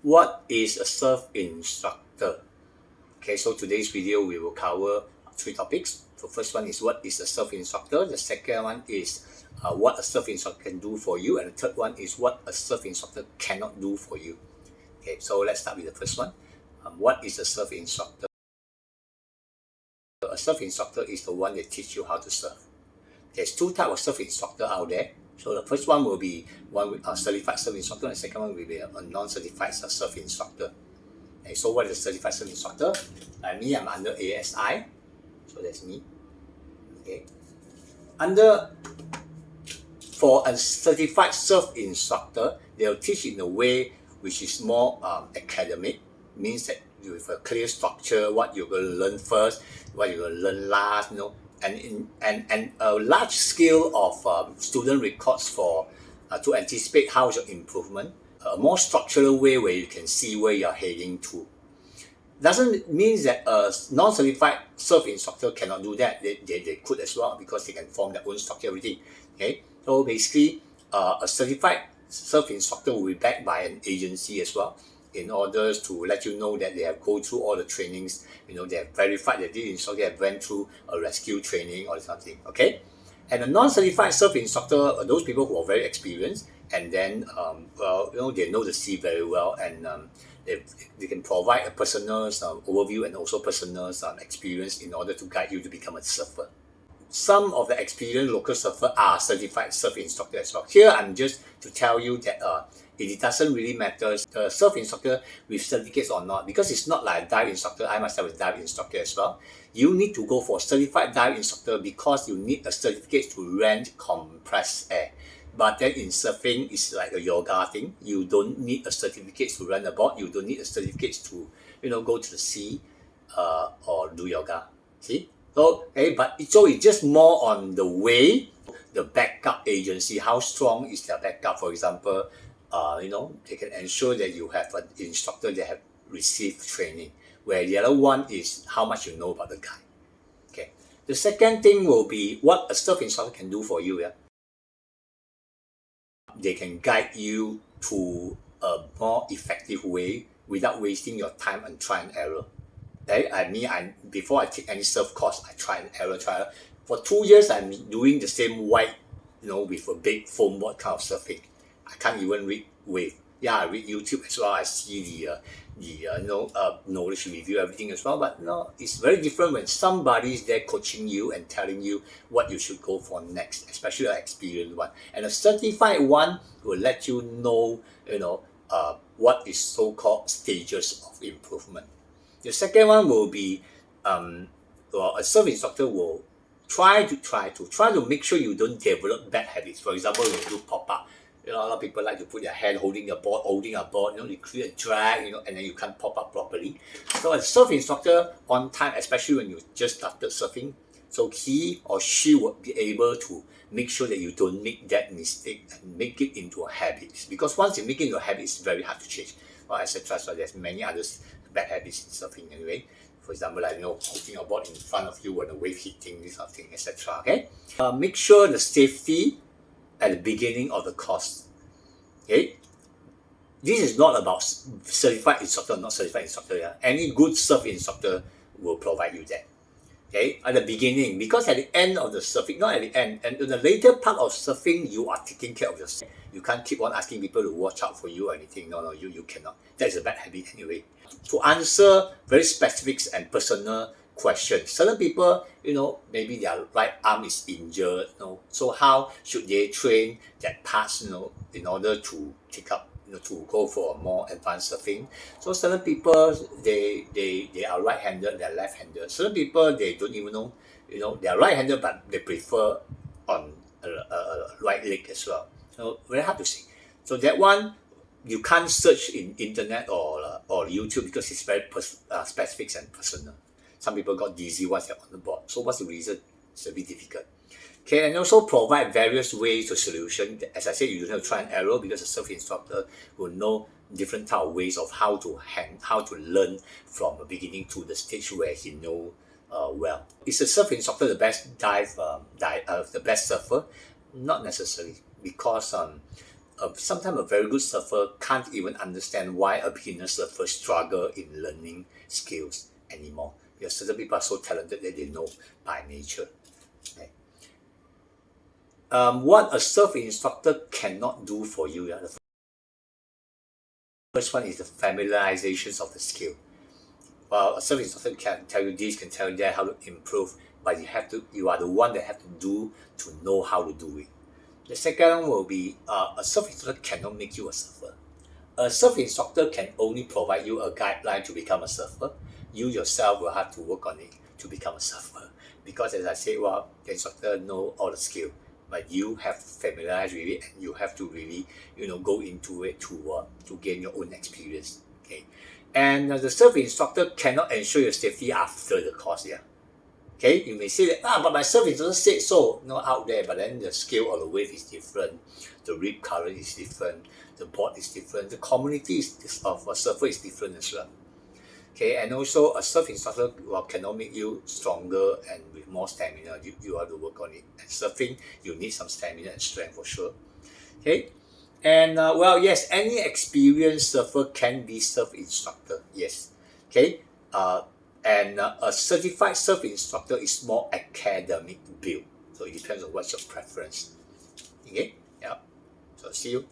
What is a surf instructor? Okay, so today's video we will cover three topics. So first one is what is a surf instructor. The second one is what a surf instructor can do for you, and the third one is what a surf instructor cannot do for you. Okay, so let's start with the first one. What is a surf instructor? A surf instructor is the one that teach you how to surf. There's two types of surf instructor out there. So the first one will be one with a certified surf instructor, and the second one will be a non-certified surf instructor. Okay, so what is a certified surf instructor? Like me, I'm under ASI. So that's me. Okay. For a certified surf instructor, they'll teach in a way which is more academic. Means that you have a clear structure, what you're going to learn first, what you're going to learn last, and a large scale of student records for to anticipate how's your improvement. A more structural way where you can see where you're heading to. Doesn't mean that a non-certified surf instructor cannot do that. They could as well, because they can form their own structure, everything. Okay, so basically, a certified surf instructor will be backed by an agency as well, in order to let you know that they have go through all the trainings. They have verified that this instructor have went through a rescue training or something. Okay, and a non-certified surf instructor are those people who are very experienced, and then they know the sea very well, and they can provide a personal overview and also personal experience in order to guide you to become a surfer. Some of the experienced local surfers are certified surf instructor as well. Here I'm just to tell you that it doesn't really matter the surf instructor with certificates or not, because it's not like a dive instructor. I myself is a dive instructor as well. You need to go for certified dive instructor because you need a certificate to rent compressed air. But then in surfing, it's like a yoga thing. You don't need a certificate to run a board. You don't need a certificate to go to the sea or do yoga. See? So it's just more on the way, the backup agency, how strong is their backup. For example, they can ensure that you have an instructor that have received training, where the other one is how much you know about the guy. Okay. The second thing will be what a surf instructor can do for you. Yeah. They can guide you to a more effective way without wasting your time and try and error. Before I take any surf course, I try and error. For 2 years, I'm doing the same white, with a big foam board kind of surfing. I can't even read wave. Yeah, I read YouTube as well. I see the knowledge review, everything as well. But no, it's very different when somebody is there coaching you and telling you what you should go for next, especially an experienced one. And a certified one will let you know, what is so-called stages of improvement. The second one will be a surf instructor will try to make sure you don't develop bad habits. For example, when you do pop-up, a lot of people like to put their hand holding a board, you create a drag, and then you can't pop up properly. So a surf instructor on time, especially when you just started surfing, so he or she will be able to make sure that you don't make that mistake and make it into a habit. Because once you make it into a habit, it's very hard to change. Etc. So there's many others bad habits in surfing anyway. For example, holding a board in front of you when the wave hitting, this sort of thing, etc. Okay. Make sure the safety at the beginning of the course. Okay. This is not about certified instructor, not certified instructor. Yeah? Any good surf instructor will provide you that. Okay, at the beginning, because at the end of the surfing, not at the end, and in the later part of surfing, you are taking care of yourself. You can't keep on asking people to watch out for you or anything. No, you cannot. That's a bad habit anyway. To answer very specific and personal questions, certain people, maybe their right arm is injured. So how should they train that parts, in order to take up, to go for a more advanced surfing? So certain people, they are right-handed, they're left-handed. Certain people, they don't even know, they are right-handed, but they prefer on a right leg as well. So very hard to say. So that one, you can't search in internet or YouTube, because it's very specific and personal. Some people got dizzy once they're on the board. So what's the reason? It's a bit difficult. Okay, and also provide various ways to solution. As I said, you don't have to try and error, because a surf instructor will know different type of ways of how to learn from the beginning to the stage where he know well. Is a surf instructor the best the best surfer? Not necessarily, because sometimes a very good surfer can't even understand why a beginner surfer struggle in learning skills anymore. Because certain people are so talented that they know by nature. Okay. What a surf instructor cannot do for you. The first one is the familiarization of the skill. Well, a surf instructor can tell you this, can tell you that, how to improve, but you are the one that have to do to know how to do it. The second one will be a surf instructor cannot make you a surfer. A surf instructor can only provide you a guideline to become a surfer. You yourself will have to work on it to become a surfer. Because as I said, well, the instructor know all the skill, but you have to familiarize with it, and you have to really, go into it to gain your own experience. Okay, and the surf instructor cannot ensure your safety after the course. Yeah. Okay, you may say that, but my surf instructor said so, out there, but then the scale of the wave is different, the rip current is different, the board is different, the community of a surfer is different as well. Okay, and also a surf instructor cannot make you stronger and with more stamina. You have to work on it. And surfing, you need some stamina and strength for sure. Okay, and yes, any experienced surfer can be surf instructor. Yes. Okay. And a certified surf instructor is more academic build. So it depends on what's your preference. Okay. Yeah. So see you.